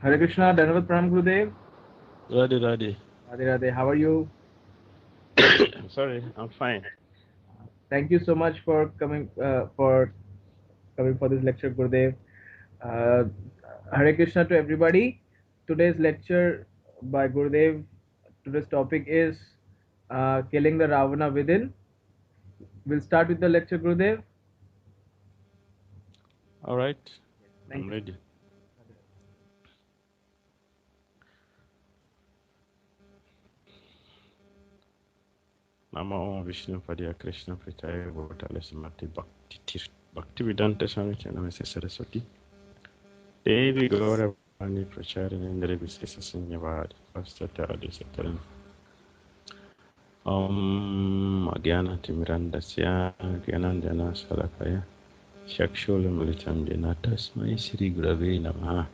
Hare Krishna, Dhanavad Pranam Gurudev. Radhe Radhe. Radhe Radhe, how are you? Sorry, I'm fine. Thank you so much for coming for this lecture, Gurudev. Uh, Hare Krishna to everybody. Today's lecture by Gurudev. Today's topic is killing the Ravana within. We'll start with the lecture, Gurudev. All right, Thank I'm you. ready. Namo Vishnu Padya Krishna Pritaya Bhutale Samati Bhakti Vedanta Swami Chanamase Saraswati Devi Gaura Vani Pracharan Indra Visesa Sinyavad Vastata Adisataran Om Agyana Timirandasya Gyanandjana Salakaya Shakshulam Militam Jena Tasmai Shri Gurave Namaha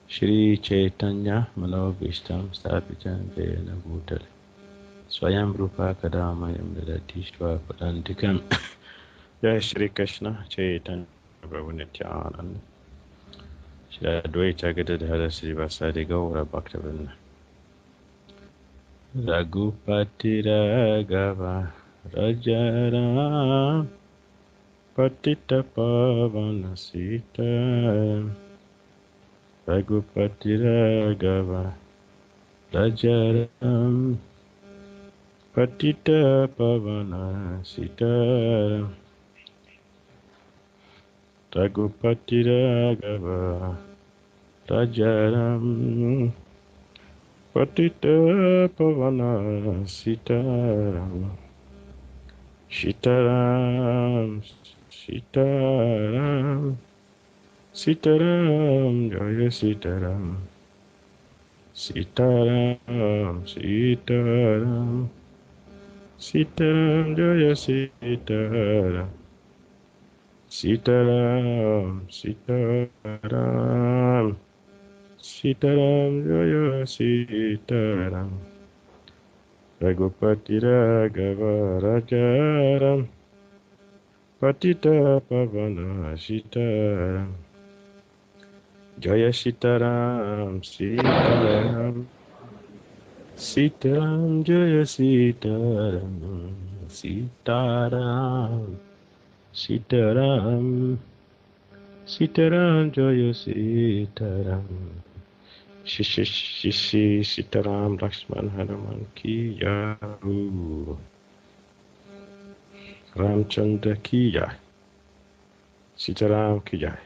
Shri Chaitanya Manobhishtam Sthapitam Jena Bhutale Swayam Rupa Kadamayam Dadadishwa Padantikam Jai Shri Krishna Chaitanya Prabhu Nityananda Shri Advaita Gadadhara Srivasadi Gaura Bhaktivinoda Raghupati Raghava Rajaram Patita Pavana Sita Raghupati Raghava Rajaram Patita Pavana Sita Raghupati Raghava Rajaram Patita Pavana Sitaram Sitaram Sitaram Sitaram Jaya Sitaram Sitaram Sitaram Sitaram Jaya Sitaram Sitaram Sitaram Sitaram Jaya Sitaram Raghupati Raghava Rajaram Patita Pavana Sitaram Jaya Sitaram Sitaram Sitaram Jaya Sitaram Sitaram Sitaram Sitaram Jaya Sitaram Shishi Sitaram Lakshman Hanuman Ki Yahu Ramchandra Ki Jai Sitaram Ki Jai.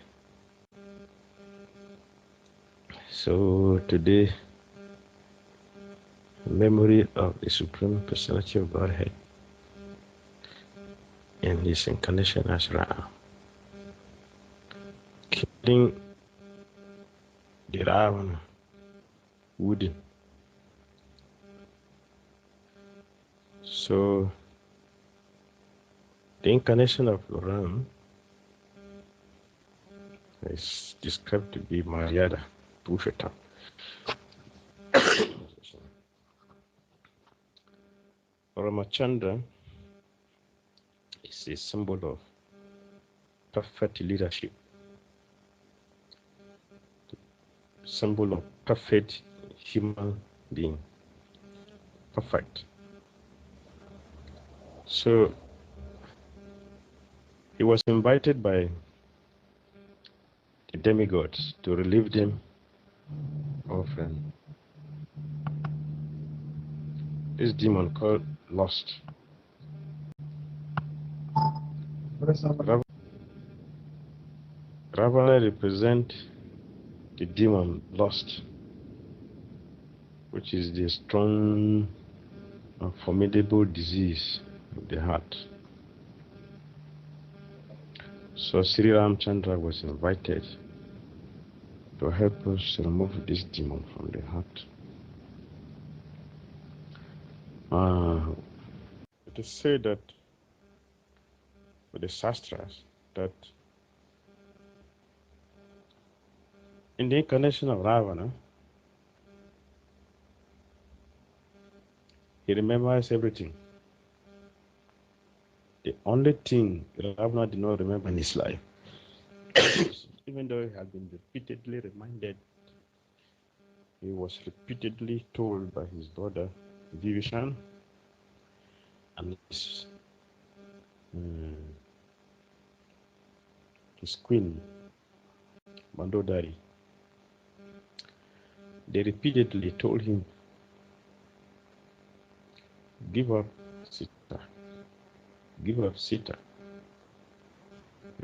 So today, memory of the Supreme Personality of Godhead in his incarnation as Ram, killing the Ravana wooden. So the incarnation of Ram is described to be Maryada Purushottam. Ramachandra is a symbol of perfect leadership, symbol of perfect human being, perfect. So he was invited by the demigods to relieve them of this demon called lust. Ravana represents the demon lust, which is the strong and formidable disease of the heart. So Sri Ramchandra was invited to help us remove this demon from the heart. It is said that with the Shastras that in the incarnation of Ravana, he remembers everything. The only thing Ravana did not remember in his life, even though he had been repeatedly reminded he was repeatedly told by his daughter Vibhishan and his queen Mandodari. They repeatedly told him, give up Sita, give up Sita,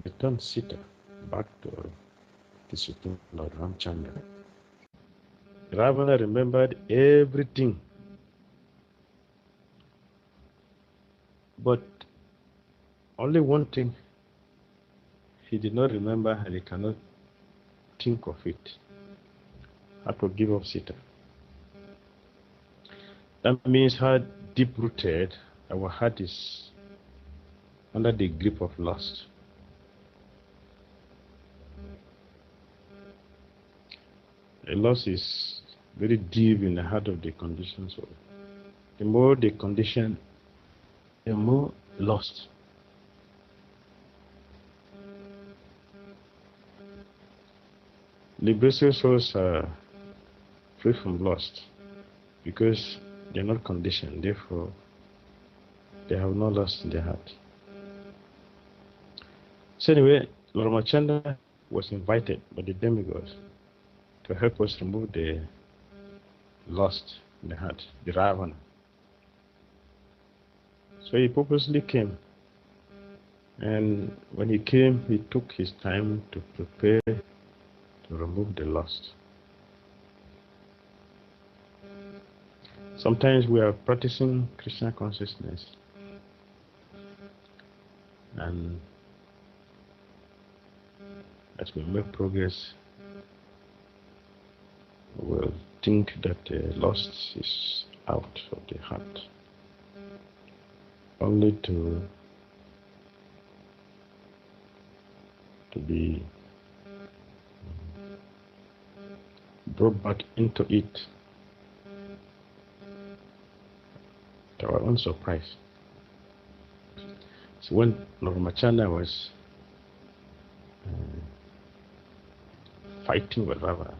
return Sita back to the Supreme Lord Ramchandra. Ravana remembered everything, but only one thing he did not remember and he cannot think of it: how to give up Sita. That means how deep-rooted our heart is under the grip of lust. A loss is very deep in the heart of the conditioned soul. The more the condition, the more lost. Liberated souls are free from lust because they're not conditioned, therefore they have no lust in their heart. So anyway, Lord Ramachandra was invited by the demigods to help us remove the lust in the heart, the Ravana. So he purposely came, and when he came, he took his time to prepare to remove the lust. Sometimes we are practicing Krishna consciousness, and as we make progress, we will think that the lust is out of the heart, only to be brought back into it to our own surprise. So when Lord Ramachandra was fighting with Ravana,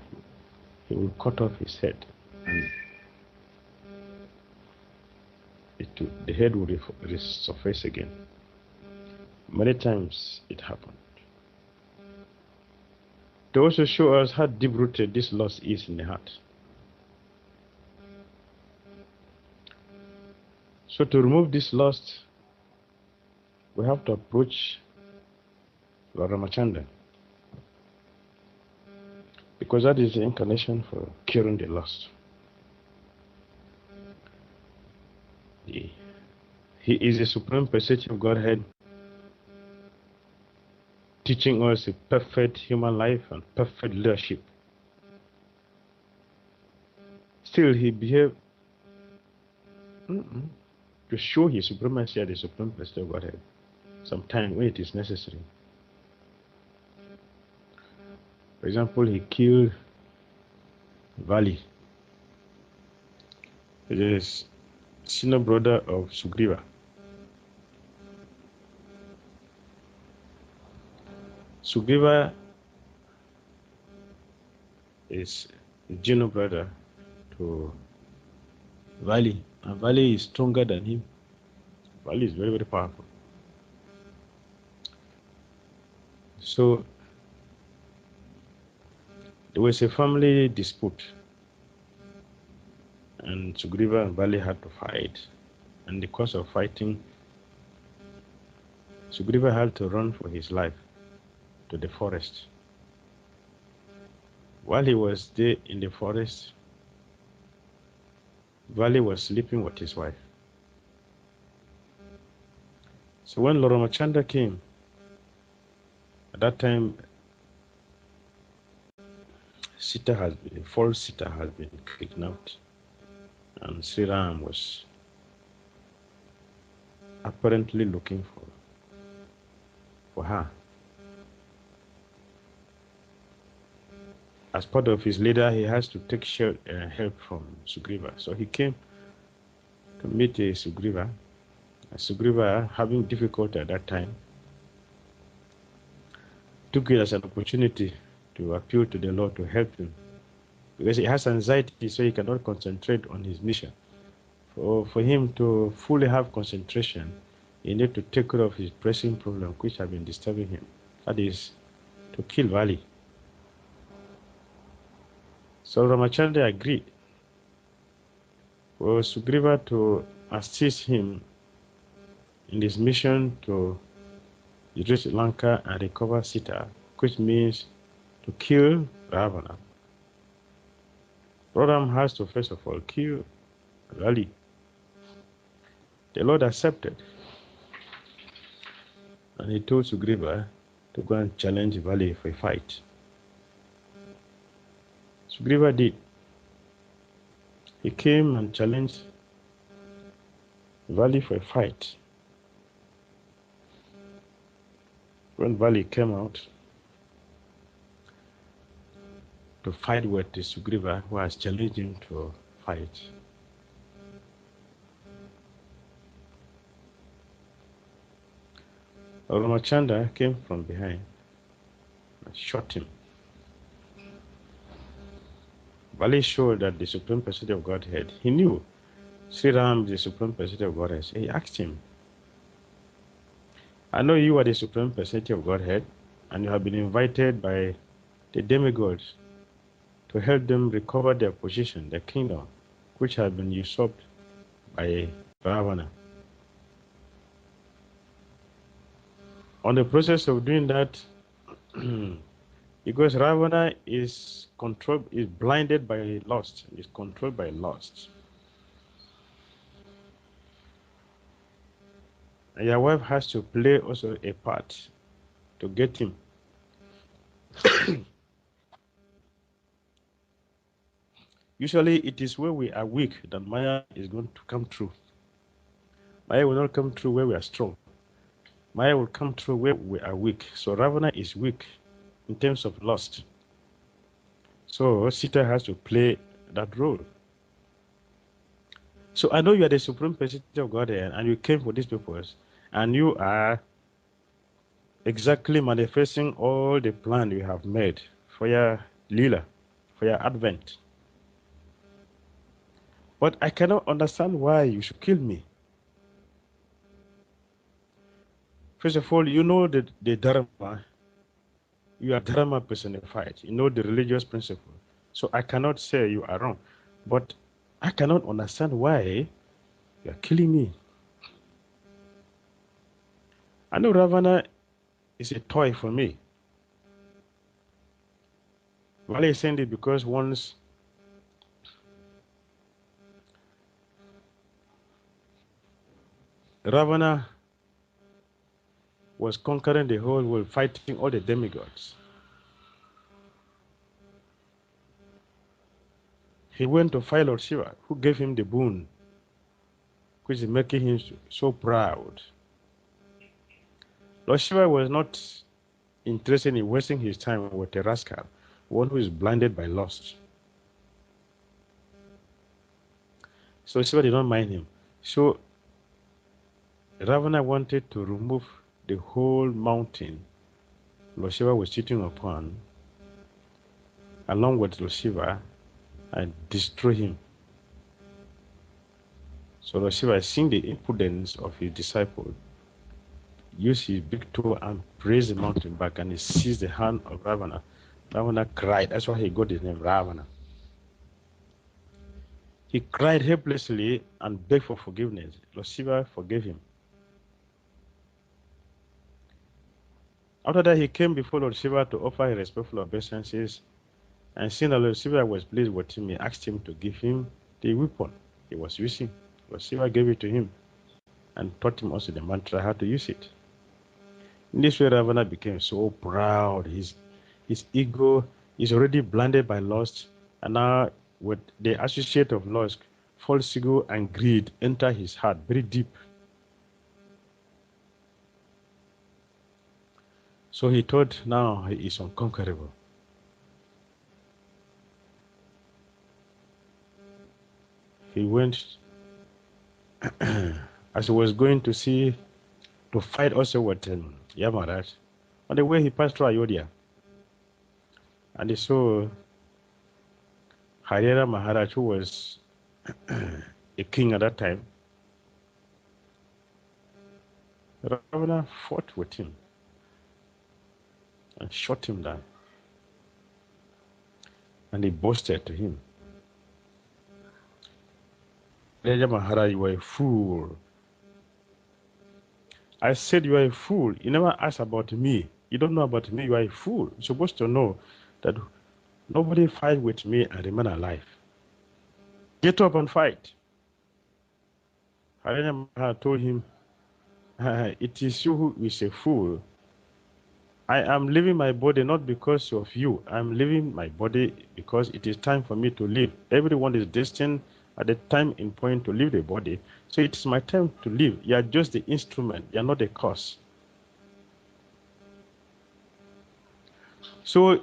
he would cut off his head, and the head would resurface again. Many times it happened. To also show us how deep-rooted this loss is in the heart. So to remove this lust, we have to approach Lord Ramachandra, because that is the incarnation for curing the lust. He is the Supreme Perceptive Godhead, teaching us a perfect human life and perfect leadership. Still, he behaved to show his supremacy as the Supreme Perceptive Godhead, sometimes when it is necessary. For example, he killed Vali, the senior brother of Sugriva. Sugriva is the junior brother to Vali, and Vali is stronger than him. Vali is very, very powerful. So there was a family dispute, and Sugriva and Vali had to fight. And in the course of fighting, Sugriva had to run for his life to the forest. While he was there in the forest, Vali was sleeping with his wife. So when Lord Ramachandra came, at that time, false Sita has been kidnapped, and Sri Ram was apparently looking for her. As part of his leader, he has to take help from Sugriva. So he came to meet Sugriva. Sugriva, having difficulty at that time, took it as an opportunity to appeal to the Lord to help him because he has anxiety, so he cannot concentrate on his mission. For him to fully have concentration, he needs to take care of his pressing problem, which have been disturbing him. That is to kill Vali. So Ramachandra agreed for Sugriva to assist him in his mission to reach Lanka and recover Sita, which means to kill Ravana. Ram has to first of all kill Vali. The Lord accepted, and he told Sugriva to go and challenge Vali for a fight. Sugriva did. He came and challenged Vali for a fight. When Vali came out to fight with the Sugriva, who was challenging him to fight, Ramachandra came from behind and shot him. Vali showed that the Supreme Personality of Godhead, he knew Sri Ram is the Supreme Personality of Godhead. So he asked him, I know you are the Supreme Personality of Godhead, and you have been invited by the demigods to help them recover their position, their kingdom, which had been usurped by Ravana. On the process of doing that, because Ravana is blinded by lust, is controlled by lust. And your wife has to play also a part to get him. Usually it is where we are weak that Maya is going to come true. Maya will not come true where we are strong. Maya will come true where we are weak. So Ravana is weak in terms of lust. So Sita has to play that role. So I know you are the Supreme Personality of God and you came for this purpose, and you are exactly manifesting all the plan you have made for your Leela, for your advent. But I cannot understand why you should kill me. First of all, you know the Dharma. You are Dharma personified. You know the religious principle. So I cannot say you are wrong. But I cannot understand why you are killing me. I know Ravana is a toy for me. Vali is saying it because once Ravana was conquering the whole world, fighting all the demigods. He went to fight Lord Shiva, who gave him the boon, which is making him so proud. Lord Shiva was not interested in wasting his time with a rascal, one who is blinded by lust. So Shiva did not mind him. So Ravana wanted to remove the whole mountain Lord Shiva was sitting upon, along with Lord Shiva, and destroy him. So Lord Shiva, seeing the impudence of his disciple, used his big toe and raised the mountain back, and he seized the hand of Ravana. Ravana cried. That's why he got his name, Ravana. He cried helplessly and begged for forgiveness. Lord Shiva forgave him. After that, he came before Lord Shiva to offer his respectful obeisances, and seeing that Lord Shiva was pleased with him, he asked him to give him the weapon he was using. Lord Shiva gave it to him and taught him also the mantra, how to use it. In this way, Ravana became so proud. His ego is already blinded by lust, and now with the associate of lust, false ego and greed enter his heart very deep. So he thought now he is unconquerable. He went, as he was going to fight also with Yamaraj. On the way, he passed through Ayodhya, and he saw Haryana Maharaj, who was a king at that time, Ravana fought with him and shot him down. And he boasted to him, Raja Maharaj, you are a fool. I said you are a fool. You never asked about me. You don't know about me. You are a fool. You're supposed to know that nobody fight with me and remain alive. Get up and fight. Raja Maharaj told him, it is you who is a fool. I am leaving my body not because of you. I'm leaving my body because it is time for me to live. Everyone is destined at the time in point to leave the body. So it's my time to live. You are just the instrument. You are not the cause. So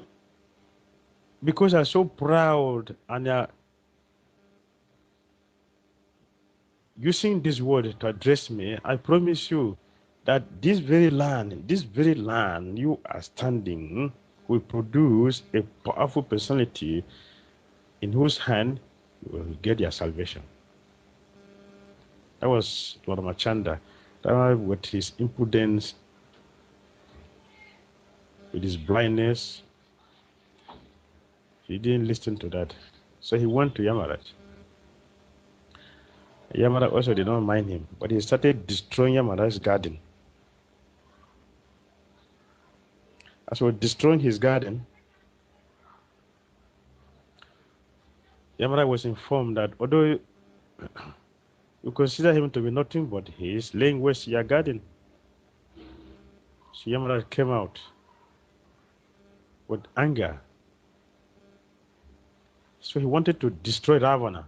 because you are so proud and you are using this word to address me, I promise you that this very land you are standing will produce a powerful personality in whose hand you will get your salvation. That was Ravana. With his impudence, with his blindness, he didn't listen to that. So he went to Yamaraj. Yamaraj also did not mind him, but he started destroying Yamaraj's garden. As he was destroying his garden, Yamaraj was informed that although you consider him to be nothing but he is laying waste your garden. So Yamaraj came out with anger. So he wanted to destroy Ravana.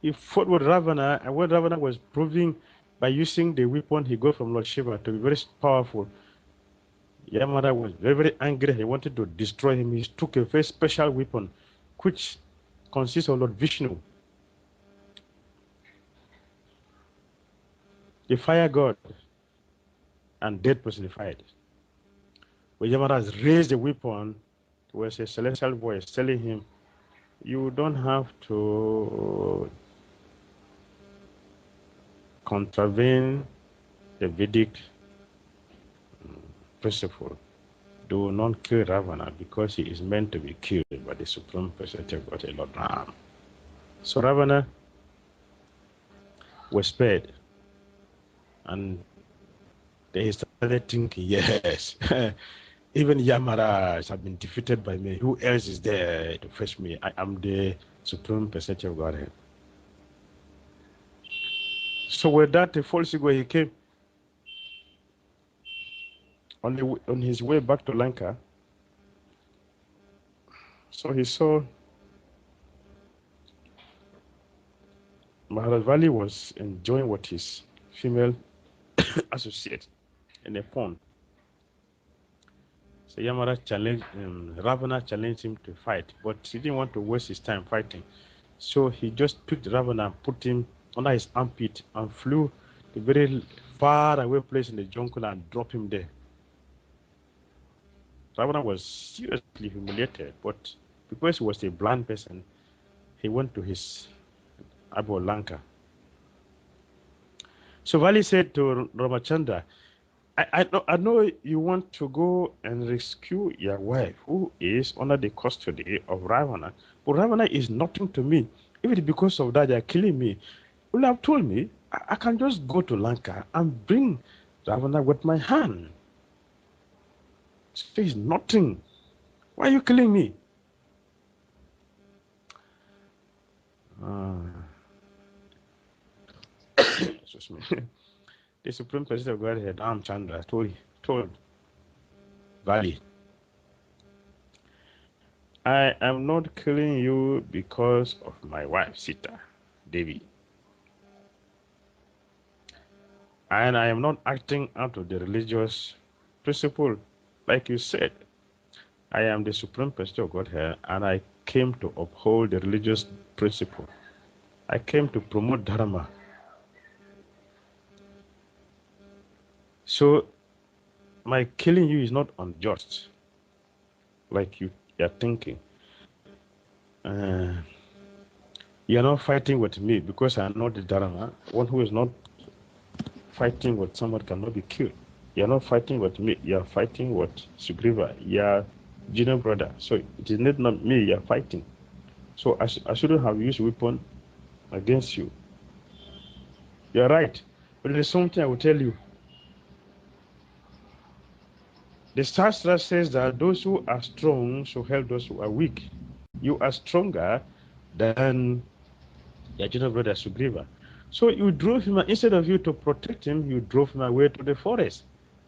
He fought with Ravana, and when Ravana was proving by using the weapon he got from Lord Shiva to be very powerful, Yamada was very, very angry. He wanted to destroy him. He took a very special weapon, which consists of Lord Vishnu, the fire god, and death personified. When Yamada has raised the weapon, there was a celestial voice telling him, you don't have to contravene the Vedic principle. Do not kill Ravana because he is meant to be killed by the Supreme Personality of God, Lord Ram. So Ravana was spared, and they started thinking, yes, even Yamaraj have been defeated by me. Who else is there to fetch me? I am the Supreme Personality of Godhead. So with that, the false ego, he came on his way back to Lanka. So he saw Maharaj Vali was enjoying with his female associate in a pond. So Yamaraj challenged Ravana challenged him to fight, but he didn't want to waste his time fighting. So he just picked Ravana and put him under his armpit and flew to a very far away place in the jungle and dropped him there. Ravana was seriously humiliated, but because he was a blind person, he went to his abode Lanka. So Vali said to Ramachandra, I know you want to go and rescue your wife who is under the custody of Ravana, but Ravana is nothing to me. If it's because of that they are killing me, well, have told me I can just go to Lanka and bring Ravana with my hand. So he's nothing. Why are you killing me? Excuse me. The Supreme Personality of Godhead, Chandra, told Vali, I am not killing you because of my wife, Sita, Devi. And I am not acting out of the religious principle. Like you said, I am the Supreme Personality of Godhead, and I came to uphold the religious principle. I came to promote Dharma. So my killing you is not unjust, like you are thinking. You are not fighting with me because I know the Dharma. One who is not fighting with someone cannot be killed. You are not fighting with me. You are fighting with Sugriva. You are junior brother. So it is not me you are fighting. So I shouldn't have used weapon against you. You are right. But there is something I will tell you. The Shastra says that those who are strong should help those who are weak. You are stronger than your junior brother Sugriva. So you drove him, instead of you to protect him, you drove him away to the forest.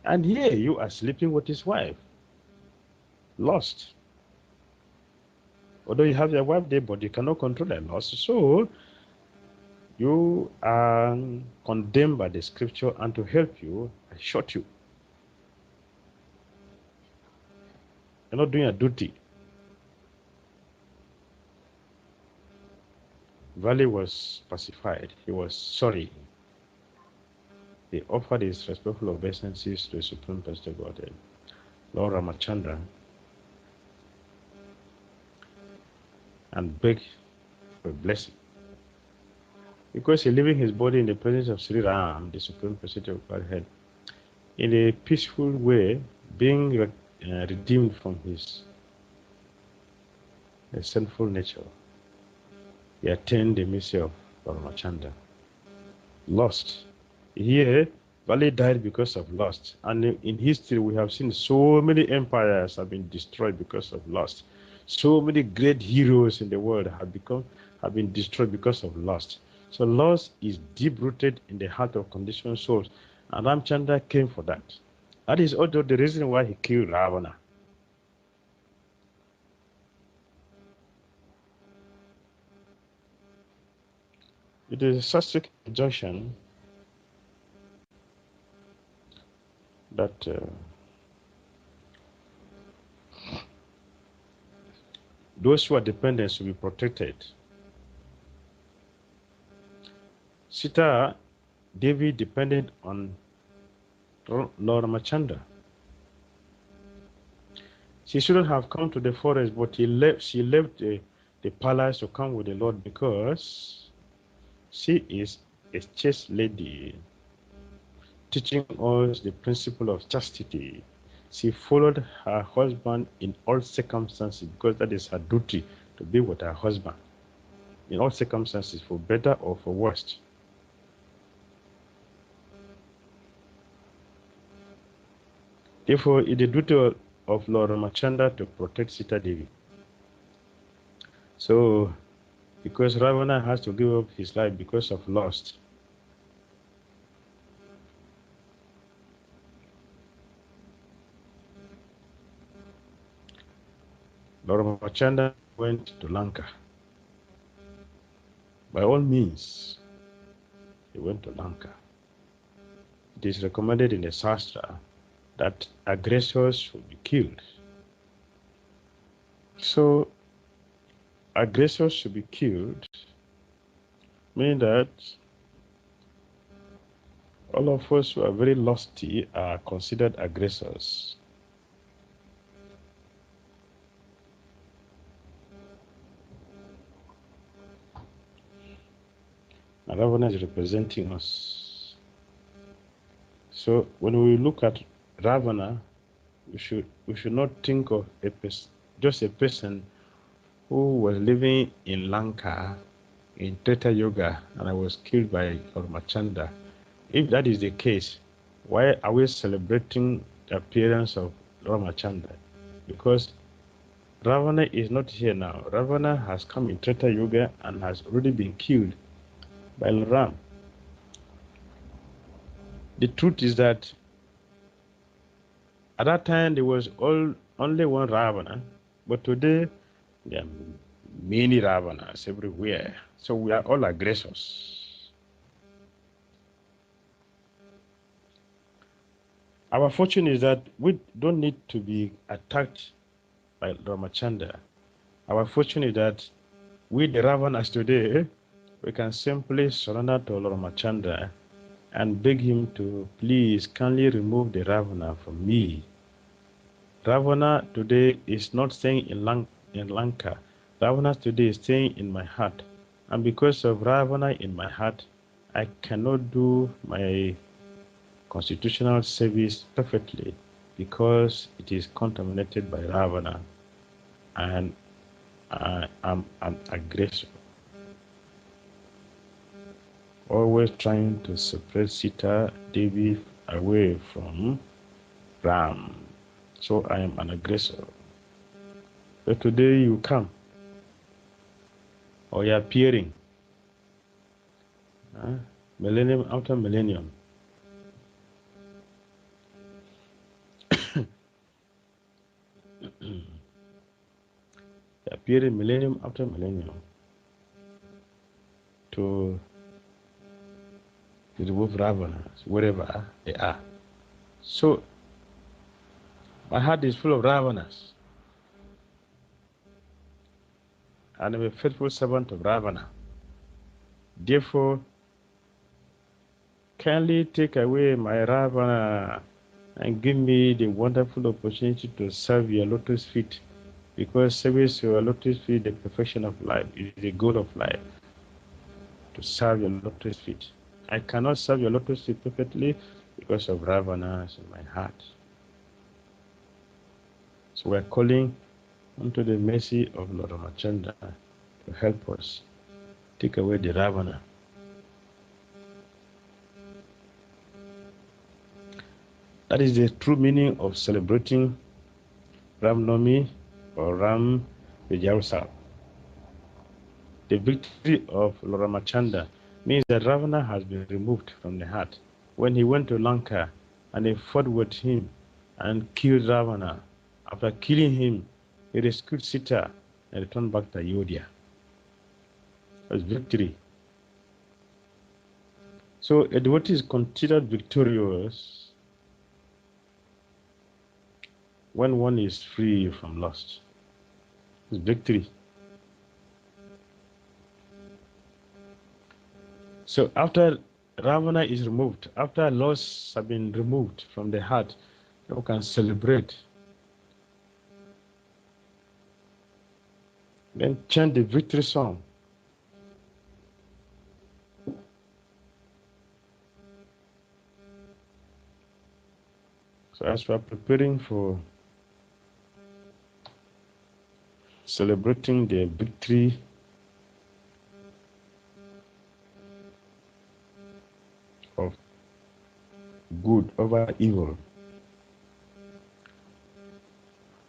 And here you are sleeping with his wife. Lost. Although you have your wife there, but you cannot control that loss. So you are condemned by the scripture, and to help you, I shot you. You're not doing your duty. Valley was pacified. He was sorry. He offered his respectful obeisances to the Supreme Pastor God, Lord Ramachandra, and begged for a blessing. Because he leaving his body in the presence of Sri Ram, the Supreme Personality of Godhead, in a peaceful way, being redeemed from his sinful nature, he attained the mercy of Ramachandra. Lost. Here, Valley died because of lust. And in history, we have seen so many empires have been destroyed because of lust. So many great heroes in the world have been destroyed because of lust. So lust is deep-rooted in the heart of conditioned souls. And Ramchandra came for that. That is also the reason why he killed Ravana. It is such a junction that those who are dependent should be protected. Sita Devi depended on Lord Ramachandra. She shouldn't have come to the forest, but she left the palace to come with the Lord because she is a chaste lady, teaching us the principle of chastity. She followed her husband in all circumstances because that is her duty, to be with her husband in all circumstances, for better or for worse. Therefore, it is the duty of Lord Ramachandra to protect Sita Devi. So, because Ravana has to give up his life because of lust, Lord Ramachandra went to Lanka. By all means, he went to Lanka. It is recommended in the Shastra that aggressors should be killed. So, aggressors should be killed, meaning that all of us who are very lusty are considered aggressors. And Ravana is representing us. So when we look at Ravana, we should not think of just a person who was living in Lanka in Treta Yoga and I was killed by Ramachandra. If that is the case, why are we celebrating the appearance of Ramachandra? Because Ravana is not here now. Ravana has come in Treta Yoga and has already been killed by Ram. The truth is that at that time there was only one Ravana, but today there are many Ravanas everywhere. So we are all aggressors. Our fortune is that we don't need to be attacked by Ramachandra. Our fortune is that we, the Ravanas today, we can simply surrender to Ramachandra and beg him to please kindly remove the Ravana from me. Ravana today is not staying in Lanka. Ravana today is staying in my heart. And because of Ravana in my heart, I cannot do my constitutional service perfectly because it is contaminated by Ravana, and I am an aggressor, always trying to separate Sita Devi away from Ram. So I am an aggressor. So today you come, or you are appearing, millennium after millennium. Appearing millennium after millennium to remove Ravanas wherever they are. So my heart is full of Ravanas, and I'm a faithful servant of Ravana. Therefore, kindly take away my Ravana and give me the wonderful opportunity to serve your lotus feet, because service your lotus feet, the perfection of life, is the goal of life, to serve your lotus feet. I cannot serve your lotus feet perfectly because of Ravanas in my heart. So we're calling unto the mercy of Lord Ramachandra to help us take away the Ravana. That is the true meaning of celebrating Ram Navami or Ram Vijayotsav. The victory of Lord Ramachandra means that Ravana has been removed from the heart. When he went to Lanka and they fought with him and killed Ravana, after killing him, he rescued Sita and returned back to Ayodhya. It was victory. So a devotee is considered victorious when one is free from lust. It's victory. So after Ravana is removed, after lusts have been removed from the heart, you can celebrate. Then chant the victory song. So as we are preparing for celebrating the victory of good over evil,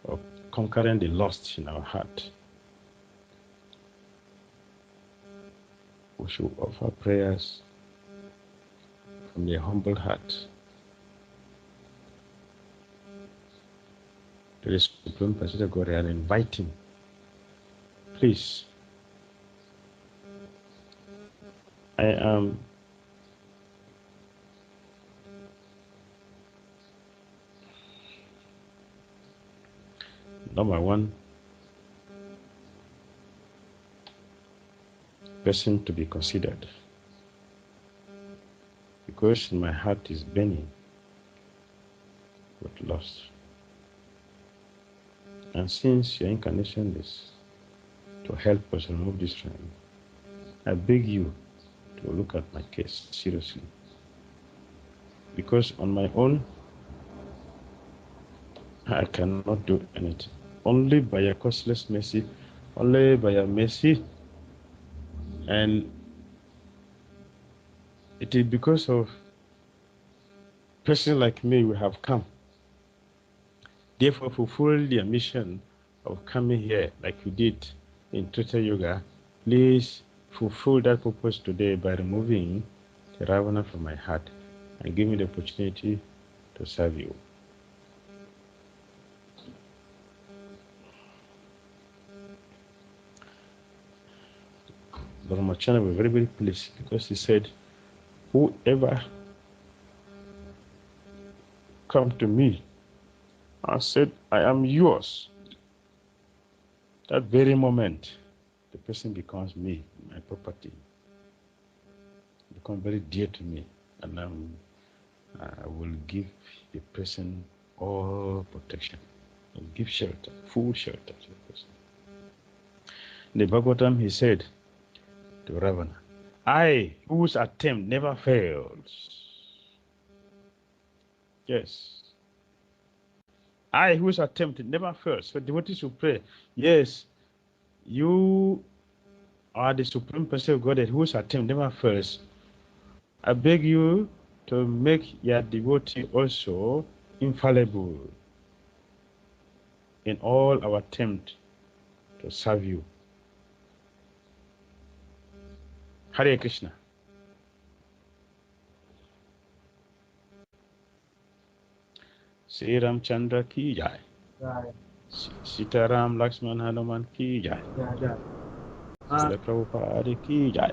of conquering the lust in our heart, we should offer prayers from the humble heart to the Supreme Personality of God and invite him. Please, I am number one person to be considered, because my heart is burning with lust. And since your incarnation is to help us remove this trend, I beg you to look at my case seriously. Because on my own, I cannot do anything. Only by your costless mercy, only by your mercy, and it is because of person like me we have come. Therefore, fulfill their mission of coming here like you did in Trita Yoga. Please fulfill that purpose today by removing the Ravana from my heart and give me the opportunity to serve you. Lord Machana was very, very pleased because he said, whoever come to me and said, I am yours, that very moment, the person becomes me, my property, become very dear to me, and I will give the person all protection. I'll give shelter, full shelter to the person. In the Bhagavatam, he said to Ravana, I, whose attempt never fails. Yes. I, whose attempt never fails. So devotees will pray, yes, you are the Supreme Person of Godhead whose attempt never fails. I beg you to make your devotee also infallible in all our attempt to serve you. Hare Krishna. Sri Ram Chandra ki jai. Right. Sita Ram Lakshman Hanuman ki jai. Yeah. Srila Prabhupada ki jai.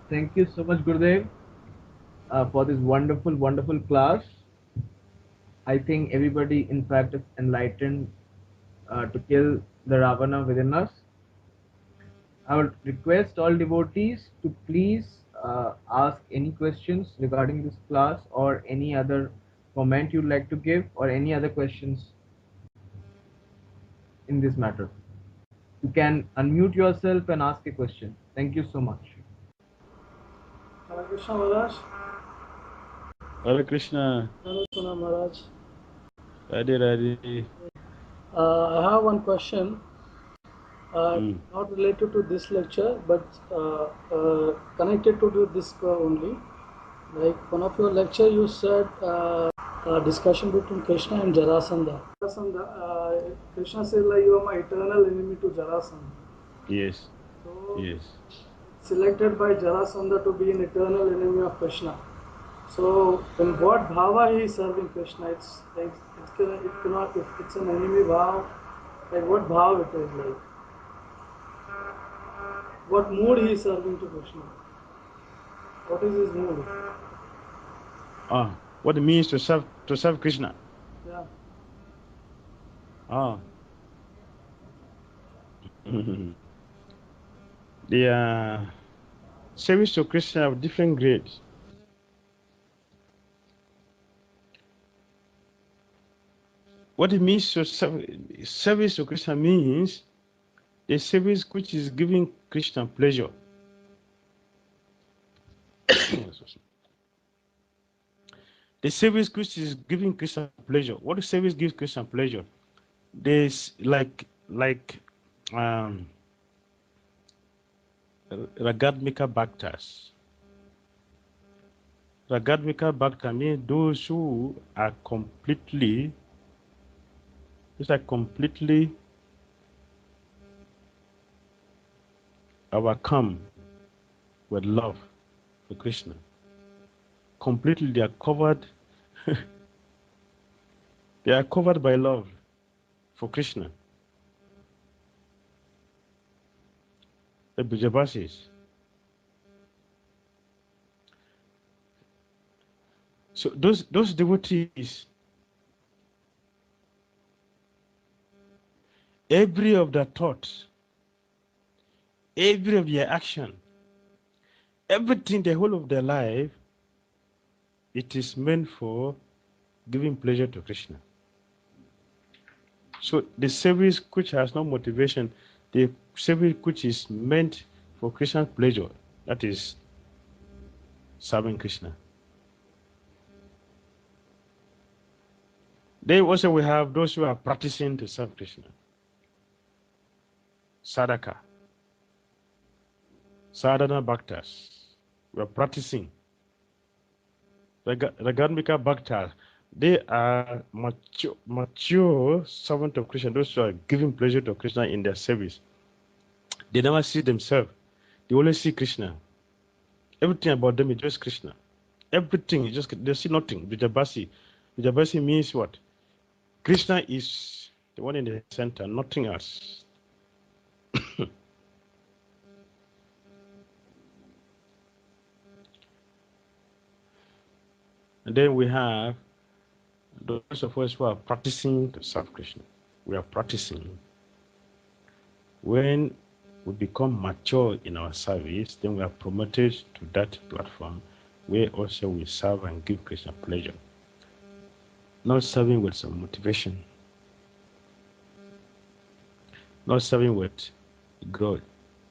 Thank you so much, Gurudev, for this wonderful class. I think everybody, in fact, is enlightened to kill the Ravana within us. I would request all devotees to please ask any questions regarding this class or any other comment you'd like to give or any other questions in this matter. You can unmute yourself and ask a question. Thank you so much. Hare Krishna Maharaj. Hare Krishna. Hare Krishna Maharaj. Radhe Radhe. I have one question, not related to this lecture, but connected to this only. Like one of your lecture, you said discussion between Krishna and Jarasandha. Krishna said like you are my eternal enemy to Jarasandha. Yes. So Yes. selected by Jarasandha to be an eternal enemy of Krishna. So in what bhava he is serving Krishna? It's like it cannot, if it's an enemy bhava, like what bhava it is like? What mood he is serving to Krishna? What is his mood? What it means to serve Krishna. Yeah. The service to Krishna of different grades. What it means to service to Krishna means the service which is giving Krishna pleasure. The service which is giving Krishna pleasure. What the service gives Krishna pleasure? There's like Ragadmika Bhaktas. Ragadmika Bhakta means those who are completely overcome with love for Krishna. Completely they are covered they are covered by love for Krishna. The Bijabasis. So those devotees, every of their thoughts, every of their action, everything, the whole of their life, it is meant for giving pleasure to Krishna. So the service which has no motivation, the service which is meant for Krishna's pleasure, that is serving Krishna. Then also we have those who are practicing to serve Krishna. Sadhaka. Sadhana Bhaktas. We are practicing. Ragadmika Bhaktas. They are mature servant of Krishna, those who are giving pleasure to Krishna in their service. They never see themselves. They only see Krishna. Everything about them is just Krishna. Everything is just, they see nothing. Vijabasi. Vijabasi means what? Krishna is the one in the center, nothing else. And then we have those of us who are practicing to serve Krishna. We are practicing. When we become mature in our service, then we are promoted to that platform where also we serve and give Krishna pleasure. Not serving with some motivation. not serving with grudge.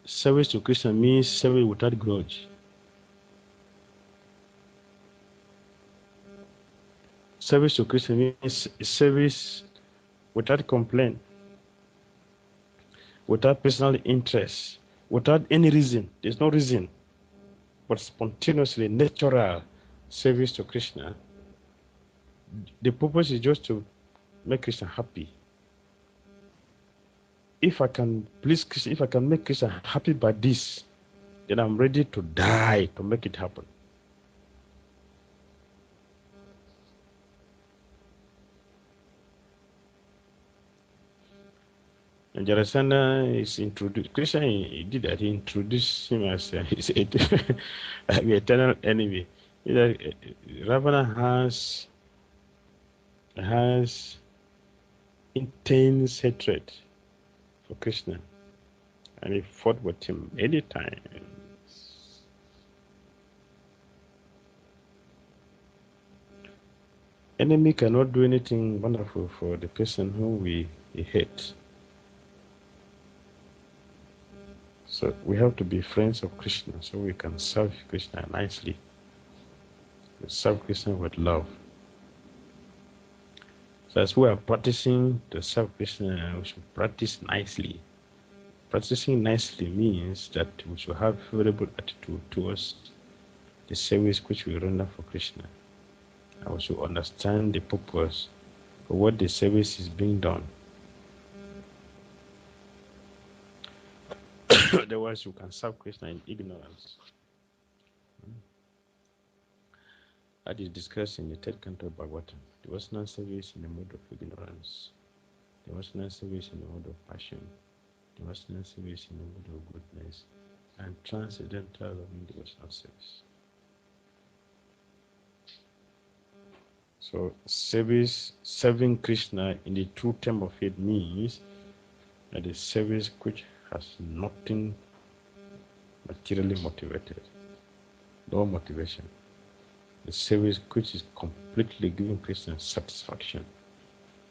Service to Krishna means serving without grudge. Service to Krishna means service without complaint, without personal interest, without any reason. There's no reason, but spontaneously, natural service to Krishna. The purpose is just to make Krishna happy. If I can please Krishna, if I can make Krishna happy by this, then I'm ready to die to make it happen. And Jarasandha is introduced. Krishna he did that. He introduced him as his eternal enemy. Ravana has intense hatred for Krishna, and he fought with him anytime. Enemy cannot do anything wonderful for the person who he hates. So we have to be friends of Krishna so we can serve Krishna nicely. We serve Krishna with love. So as we are practicing to serve Krishna, we should practice nicely. Practicing nicely means that we should have favorable attitude towards the service which we render for Krishna. And we should understand the purpose for what the service is being done. Otherwise, you can serve Krishna in ignorance. That is discussed in the third canto of Bhagavatam. Devotional service in the mode of ignorance. Devotional service in the mode of passion. Devotional service in the mode of goodness. And transcendental loving devotional service. So serving Krishna in the true term of it means that the service which has nothing materially motivated, no motivation. The service which is completely giving Krishna satisfaction.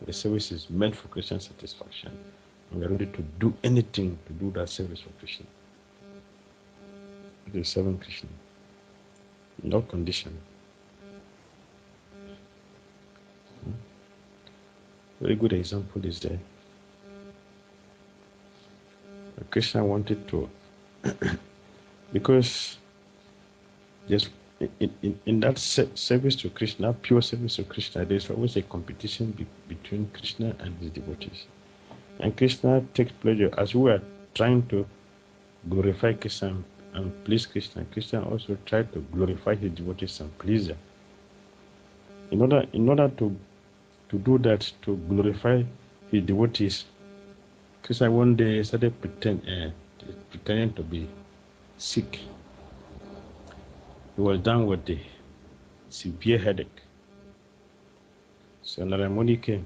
The service is meant for Krishna satisfaction. And we are ready to do anything to do that service for Krishna. It is serving Krishna. No condition. Very good example is there. Krishna wanted to, because just in that service to Krishna, pure service to Krishna, there's always a competition between Krishna and his devotees. And Krishna takes pleasure as we are trying to glorify Krishna and please Krishna. Krishna also tried to glorify his devotees and please them. In order to do that, to glorify his devotees, Krishna one day started pretending to be sick. He was down with a severe headache. So Narayana Muni came.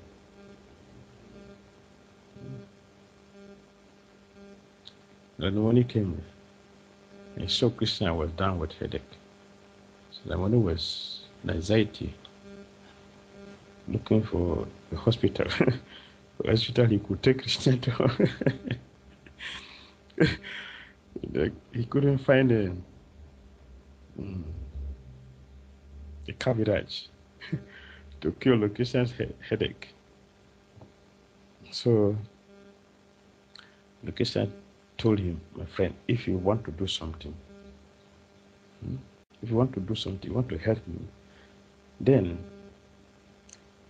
Narayana Muni came and saw Krishna was down with headache. So Narayana Muni was in anxiety, looking for a hospital. A hospital he could take Krishna to. He couldn't find a 𝐾𝐚𝐦𝐿 to cure Krishna's headache. So Krishna told him, my friend, if you want to do something, you want to help me, then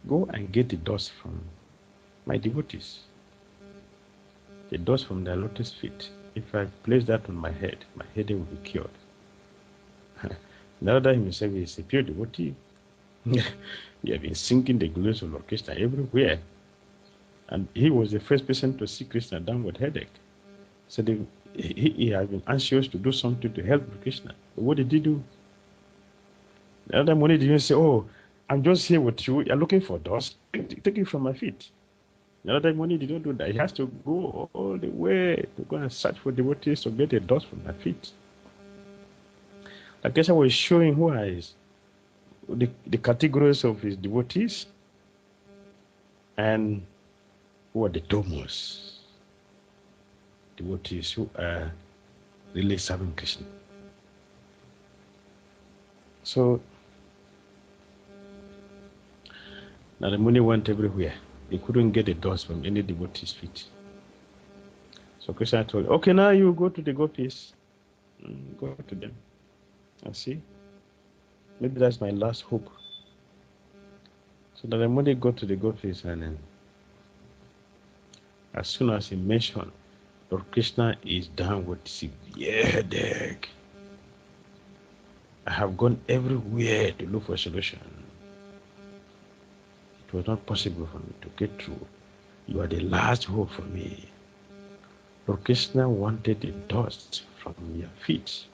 go and get the dust from my devotees, the dust from their lotus feet. If I place that on my head will be cured. Now that himself is a pure devotee, he had been singing the glories of Lord Krishna everywhere. And he was the first person to see Krishna down with headache. So he had been anxious to do something to help Krishna. But what did he do? The other morning, he didn't say, oh, I'm just here with you. You're looking for dust. Take it from my feet. The other morning, he didn't do that. He has to go all the way to go and search for devotees to get the dust from my feet. Like Krishna was showing who is the categories of his devotees and who are the domos. devotees who are really serving Krishna. So now the money went everywhere. He couldn't get a dust from any devotee's feet. So Krishna told, okay, now you go to the gopis. Go to them. And see, maybe that's my last hope. So the money go to the gopis, and then as soon as he mentioned, Lord Krishna is down with severe headache. I have gone everywhere to look for a solution. It was not possible for me to get through. You are the last hope for me. Lord Krishna wanted the dust from your feet.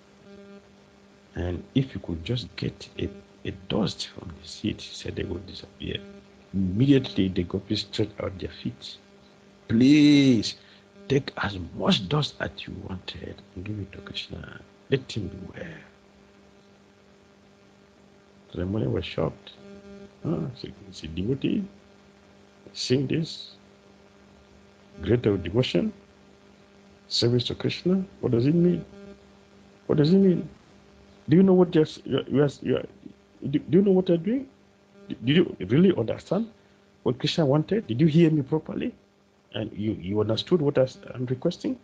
And if you could just get a dust from the seat, he said they would disappear. Immediately the gopis stretched out their feet. Please take as much dust as you wanted and give it to Krishna. Let him beware. So the money was shocked. It's a devotee sing this great devotion, service to Krishna. What does it mean? What does it mean? Do you know what do you know what you're doing? Did you really understand what Krishna wanted? Did you hear me properly? And you understood what I'm requesting?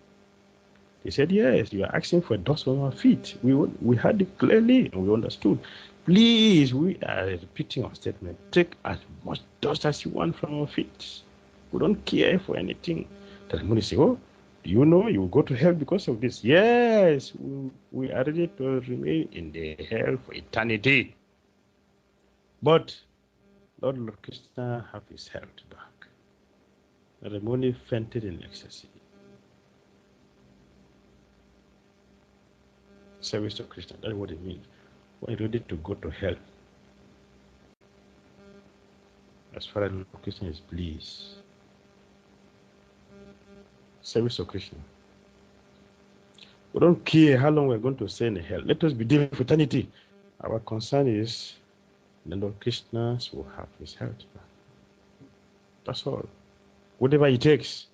He said, yes, you are asking for dust from our feet. We heard it clearly and we understood. Please, we are repeating our statement. Take as much dust as you want from our feet. We don't care for anything. The Ramuni say, oh, do you know you will go to hell because of this? Yes, we are ready to remain in the hell for eternity. But Lord Krishna have his health back. The Ramuni fainted in ecstasy. Service to Krishna, that's what it means. We're ready to go to hell. As far as Krishna is pleased. Service to Krishna. We don't care how long we're going to stay in hell. Let us be there for eternity. Our concern is the Lord Krishna will have his health back. That's all. Whatever it takes,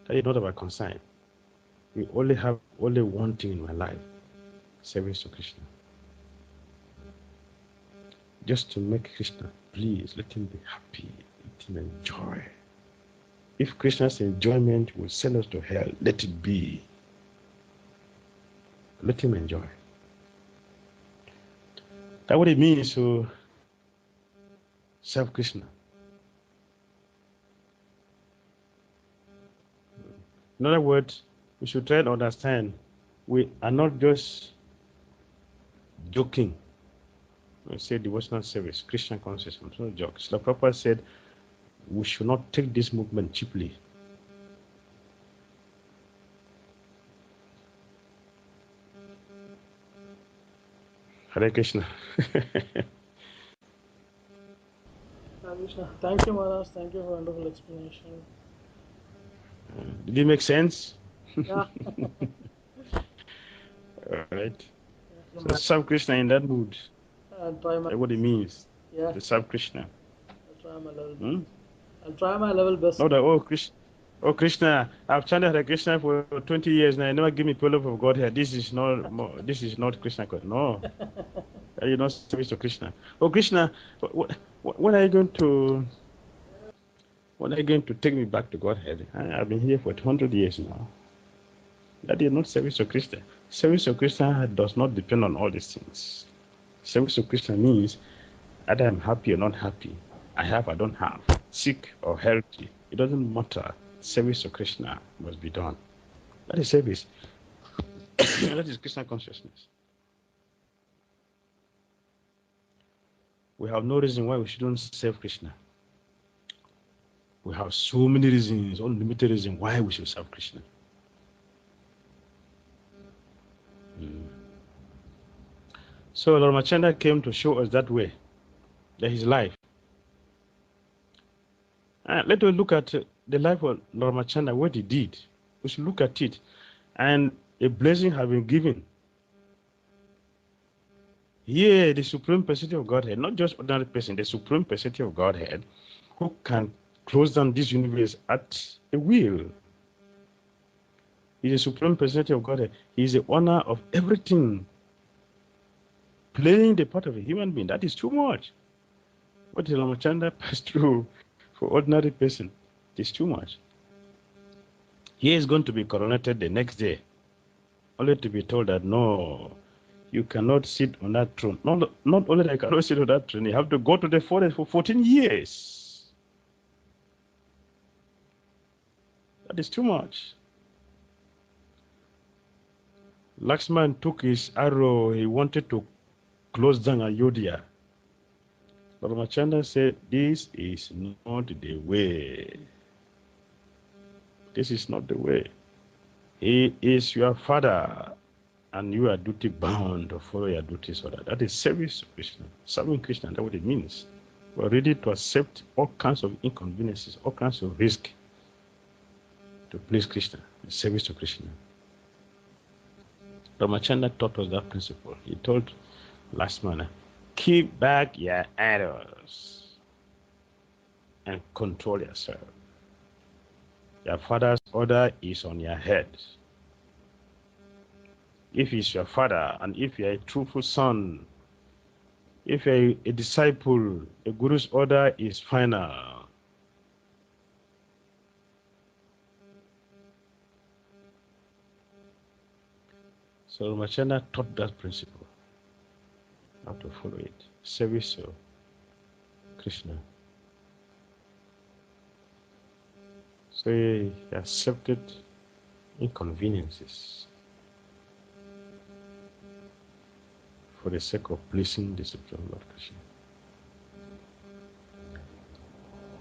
that is not our concern. We only have one thing in my life, service to Krishna. Just to make Krishna please, let him be happy, let him enjoy. If Krishna's enjoyment will send us to hell, let it be. Let him enjoy. That's what it means to serve Krishna. In other words, we should try to understand we are not just joking. We say devotional service, Christian consciousness, it's not a joke. Srila Prabhupada said we should not take this movement cheaply. Hare Krishna. Hare Krishna. Thank you, Maharaj. Thank you for wonderful explanation. Did it make sense? Yeah. All right. So serve Krishna in that mood. I'll try my. That's what it means. Yeah. To serve Krishna. I'll try my level. I'll try my level best. Not that Krishna, I've chanted Hare Krishna for 20 years now. Never give me proof of Godhead. This is not Krishna. No, you're not service to Krishna. Oh Krishna, when are you going to take me back to Godhead? I've been here for 100 years now. That is not service to Krishna. Service to Krishna does not depend on all these things. Service to Krishna means either I'm happy or not happy. I have, I don't have. Sick or healthy. It doesn't matter. Service to Krishna must be done. That is service. That is Krishna consciousness. We have no reason why we shouldn't serve Krishna. We have so many reasons, unlimited reasons why we should serve Krishna. So Lord Ramachandra came to show us that way, that his life. Let us look at the life of Lord Ramachandra, what he did. We should look at it. And a blessing has been given. Here, the Supreme Personality of Godhead, not just ordinary person, the Supreme Personality of Godhead, who can close down this universe at a will. He's the supreme personality of God. He is the owner of everything. Playing the part of a human being, that is too much. What Ramachandra passed through for ordinary person, it is too much. He is going to be coronated the next day, only to be told that no, you cannot sit on that throne. Not only that I cannot sit on that throne, you have to go to the forest for 14 years. That is too much. Lakshman took his arrow, he wanted to close down Ayodhya. But Ramachandra said, this is not the way. This is not the way. He is your father, and you are duty bound to follow your duties. That is service to Krishna. Serving Krishna, that's what it means. We are ready to accept all kinds of inconveniences, all kinds of risk to please Krishna, service to Krishna. Ramachandra taught us that principle. He told Lakshmana, keep back your arrows and control yourself. Your father's order is on your head. If he's your father, and if you're a truthful son, if you're a disciple, a guru's order is final. So Ramachandra taught that principle, how to follow it. Service to Krishna. So he accepted inconveniences for the sake of pleasing the Supreme Lord Krishna.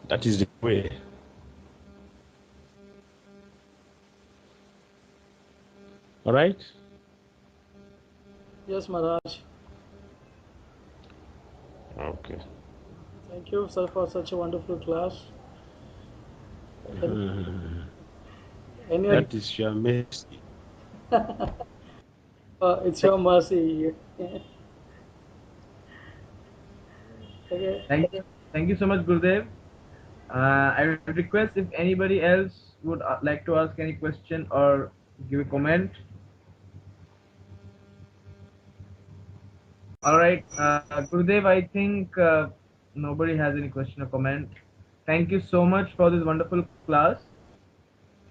That is the way. All right? Yes, Maharaj. Okay. Thank you, sir, for such a wonderful class. That is your mercy. It's your mercy. Okay. Thank you so much, Gurudev. I would request if anybody else would like to ask any question or give a comment. All right, Gurudev, I think nobody has any question or comment. Thank you so much for this wonderful class.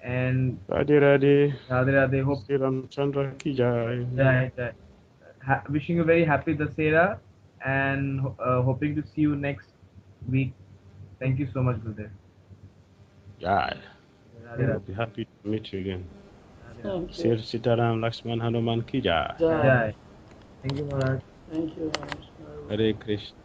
And Radhe Radhe. Radhe, hope Sri Ramchandra ki jai. Jai, Jai. Wishing you very happy Dussehra and hoping to see you next week. Thank you so much, Gurudev. Jai. Radhe, I'll be happy to meet you again. Thank Sir you. Sitaram Lakshman Hanuman ki jai. Jai. Jai. Thank you, Maharaj. Thank you, Maharaj. Hare Krishna.